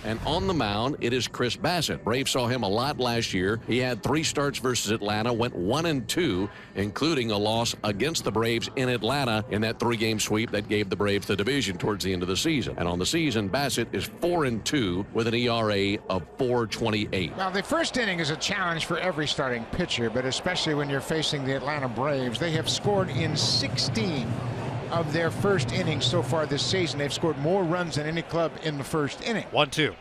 And on the mound, it is Chris Bassett. Braves saw him a lot last year. He had 3 starts versus Atlanta, went 1-2, including a loss against the Braves in Atlanta in that 3-game sweep that gave the Braves the division towards the end of the season. And on the season, Bassett is 4-2 with an ERA of 4.28. Now, the first inning is a challenge for every starting pitcher, but especially when you're facing the Atlanta Braves. They have scored in 16 of their first innings so far this season. They've scored more runs than any club in the first inning. 1-2.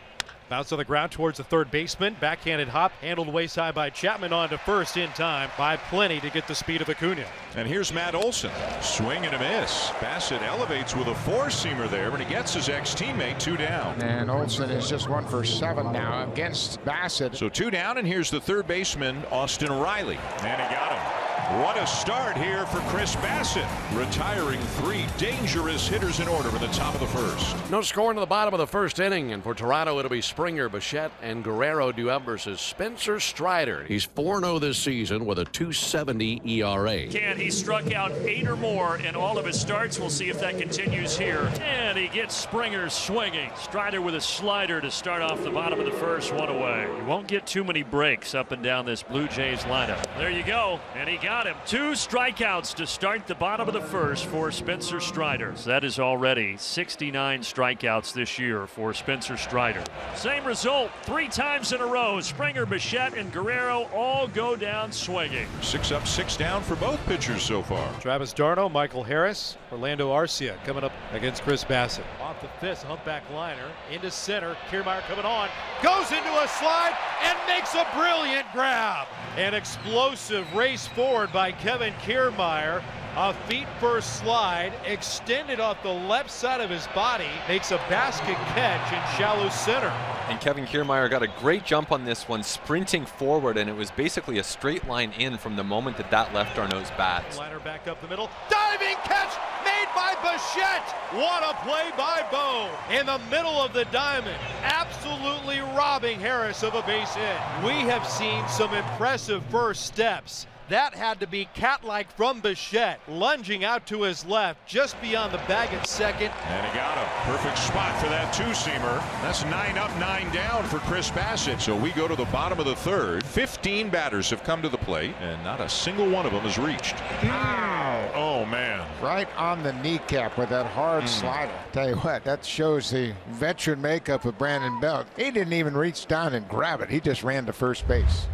Bounce on the ground towards the third baseman. Backhanded hop, handled wayside by Chapman, on to first in time by plenty to get the speed of Acuna. And here's Matt Olson. Swing and a miss. Bassett elevates with a 4-seamer there, but he gets his ex-teammate 2 down. And Olson is just 1 for 7 now against Bassett. So 2 down, and here's the third baseman, Austin Riley. And he got him. What a start here for Chris Bassett, retiring 3 dangerous hitters in order in the top of the first. No score into the bottom of the first inning, and for Toronto it'll be Springer, Bichette, and Guerrero due up versus Spencer Strider. He's 4-0 this season with a 2.70 ERA. He struck out 8 or more in all of his starts. We'll see if that continues here. And he gets Springer swinging. Strider with a slider to start off the bottom of the first, 1 away. You won't get too many breaks up and down this Blue Jays lineup. There you go, and he got him. 2 strikeouts to start the bottom of the first for Spencer Strider. That is already 69 strikeouts this year for Spencer Strider. Same result 3 times in a row. Springer, Bichette, and Guerrero all go down swinging. 6 up, 6 down for both pitchers so far. Travis d'Arnaud, Michael Harris, Orlando Arcia coming up against Chris Bassett. Off the fist, humpback liner into center. Kiermaier coming on, goes into a slide and makes a brilliant grab. An explosive race forward by Kevin Kiermaier. A feet-first slide, extended off the left side of his body, makes a basket catch in shallow center. And Kevin Kiermaier got a great jump on this one, sprinting forward, and it was basically a straight line in from the moment that left d'Arnaud's bat. Liner back up the middle, diving catch made by Bichette. What a play by Bo in the middle of the diamond, absolutely robbing Harris of a base hit. We have seen some impressive first steps. That had to be cat-like from Bichette, lunging out to his left, just beyond the bag at second. And he got him. Perfect spot for that 2-seamer. That's 9 up, 9 down for Chris Bassett. So we go to the bottom of the third. 15 batters have come to the plate, and not a single one of them has reached. Ow! Oh, man. Right on the kneecap with that hard slider. Tell you what, that shows the veteran makeup of Brandon Belt. He didn't even reach down and grab it. He just ran to first base.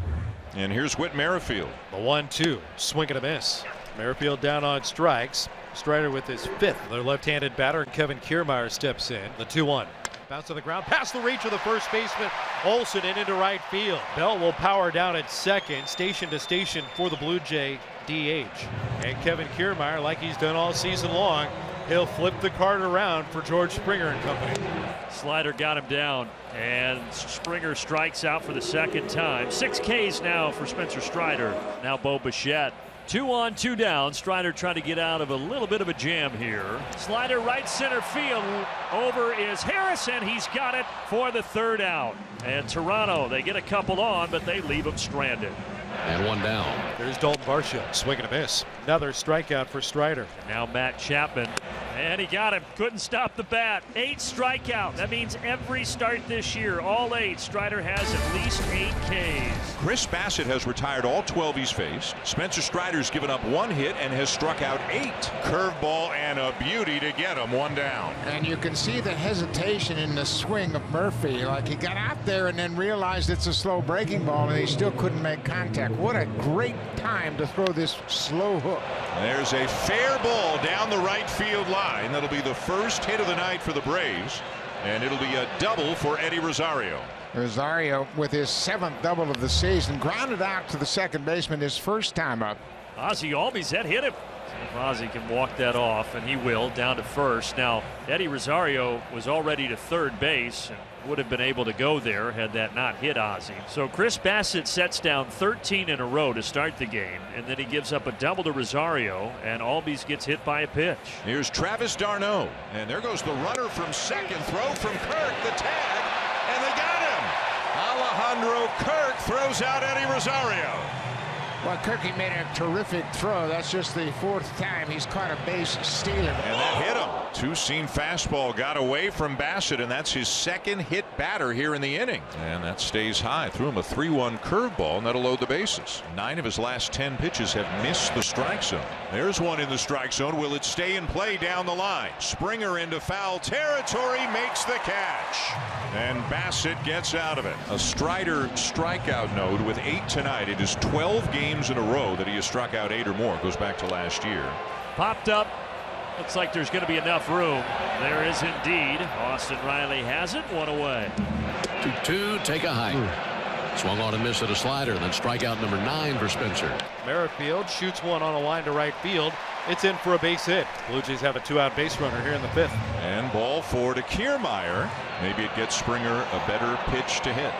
And here's Whit Merrifield. The 1-2, swing and a miss. Merrifield down on strikes. Strider with his 5th. Their left-handed batter, Kevin Kiermaier, steps in. The 2-1. Bounce on the ground, past the reach of the first baseman. Olson into right field. Bell will power down at second, station to station for the Blue Jay DH. And Kevin Kiermaier, like he's done all season long, he'll flip the card around for George Springer and company. Slider got him down, and Springer strikes out for the 2nd time. 6 Ks now for Spencer Strider. Now Bo Bichette. 2 on, 2 down. Strider trying to get out of a little bit of a jam here. Slider right center field. Over is Harris, and he's got it for the 3rd out. And Toronto, they get a couple on, but they leave him stranded. And 1 down. There's Dalton Varsho, swing and a miss. Another strikeout for Strider. Now Matt Chapman, and he got him. Couldn't stop the bat. 8 strikeouts. That means every start this year, all 8, Strider has at least 8 Ks. Chris Bassett has retired all 12 he's faced. Spencer Strider's given up 1 hit and has struck out 8. Curveball and a beauty to get him. 1 down. And you can see the hesitation in the swing of Murphy. Like he got out there and then realized it's a slow breaking ball, and he still couldn't make contact. What a great time to throw this slow hook. There's a fair ball down the right field line. That'll be the first hit of the night for the Braves, and it'll be a double for Eddie Rosario. Rosario with his 7th double of the season, grounded out to the second baseman his first time up. Ozzie Albies, that hit him. See if Ozzie can walk that off, and he will, down to first. Now, Eddie Rosario was already to third base and would have been able to go there had that not hit Ozzie. So Chris Bassett sets down 13 in a row to start the game, and then he gives up a double to Rosario, and Albies gets hit by a pitch. Here's Travis d'Arnaud, and there goes the runner from second. Throw from Kirk, the tag, and they got him. Alejandro Kirk throws out Eddie Rosario. Well, Kirky made a terrific throw. That's just the 4th time he's caught a base stealer. And that hit him. Two-seam fastball got away from Bassett, and that's his second hit batter here in the inning. And that stays high. Threw him a 3-1 curveball, and that'll load the bases. 9 of his last 10 pitches have missed the strike zone. There's one in the strike zone. Will it stay in play down the line? Springer into foul territory, makes the catch. And Bassett gets out of it. A Strider strikeout node with 8 tonight. It is 12 games in a row that he has struck out 8 or more. Goes back to last year. Popped up. Looks like there's going to be enough room. There is indeed. Austin Riley has it. 1 away. 2-2, take a hike. Swung on and missed at a slider. Then strikeout number 9 for Spencer. Merrifield shoots one on a line to right field. It's in for a base hit. Blue Jays have a 2-out base runner here in the 5th. And ball 4 to Kiermaier. Maybe it gets Springer a better pitch to hit.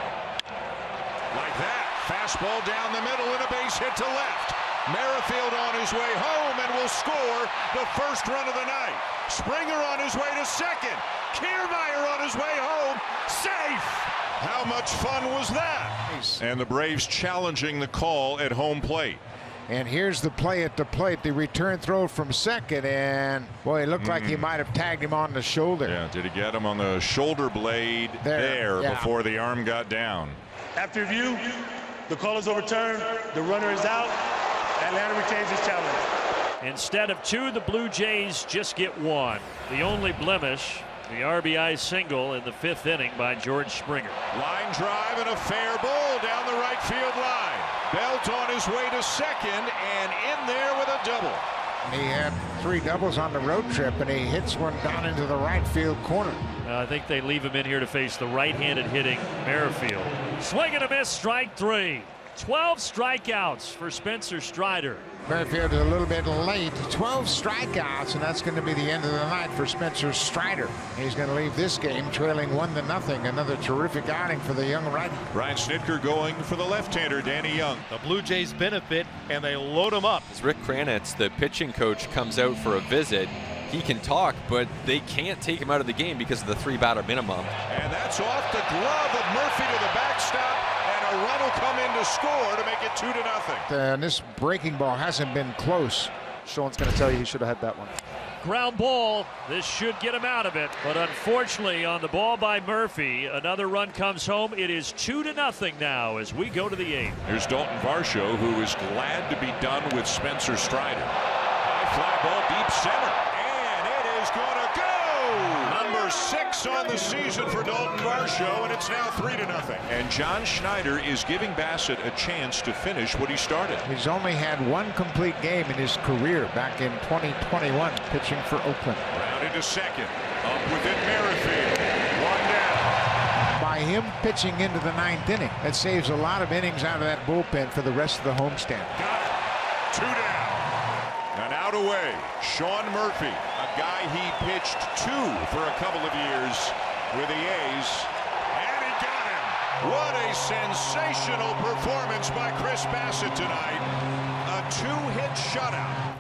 Like that. Fastball down the middle and a base hit to left. Merrifield on his way home and will score the first run of the night. Springer on his way to second. Kiermaier on his way home. Safe. How much fun was that? Nice. And the Braves challenging the call at home plate. And here's the play at the plate. The return throw from second, and boy, it looked like he might have tagged him on the shoulder. Yeah, did he get him on the shoulder blade there yeah. before the arm got down? After review, the call is overturned. The runner is out. Atlanta retains his challenge. Instead of 2, the Blue Jays just get 1. The only blemish, the RBI single in the 5th inning by George Springer. Line drive and a fair ball down the right field line. Belt on his way to second and in there with a double. He had 3 doubles on the road trip, and he hits one down into the right field corner. I think they leave him in here to face the right-handed hitting Merrifield. Swing and a miss, strike 3. 12 strikeouts for Spencer Strider. Merrifield is a little bit late. 12 strikeouts, and that's going to be the end of the night for Spencer Strider. He's going to leave this game trailing 1-0. Another terrific outing for the young righty. Ryan Snitker going for the left-hander, Danny Young. The Blue Jays benefit, and they load him up. As Rick Kranitz, the pitching coach, comes out for a visit, he can talk, but they can't take him out of the game because of the 3-batter minimum. And that's off the glove of Murphy to the backstop. A run will come in to score to make it 2-0. And this breaking ball hasn't been close. Sean's going to tell you he should have had that one. Ground ball. This should get him out of it. But unfortunately, on the ball by Murphy, another run comes home. It is 2-0 now as we go to the 8th. Here's Dalton Varsho, who is glad to be done with Spencer Strider. High fly ball deep center. And it is going to go. Number 6 on the season for Dalton Varsho, and it's now 3-0. And John Schneider is giving Bassett a chance to finish what he started. He's only had 1 complete game in his career back in 2021 pitching for Oakland. Rounded to second. Up with it, Merrifield. 1 down. By him pitching into the 9th inning, that saves a lot of innings out of that bullpen for the rest of the homestand. Got it. 2 down. And out away, Sean Murphy, a guy he pitched to for a couple of years with the A's. And he got him. What a sensational performance by Chris Bassett tonight. A 2-hit shutout.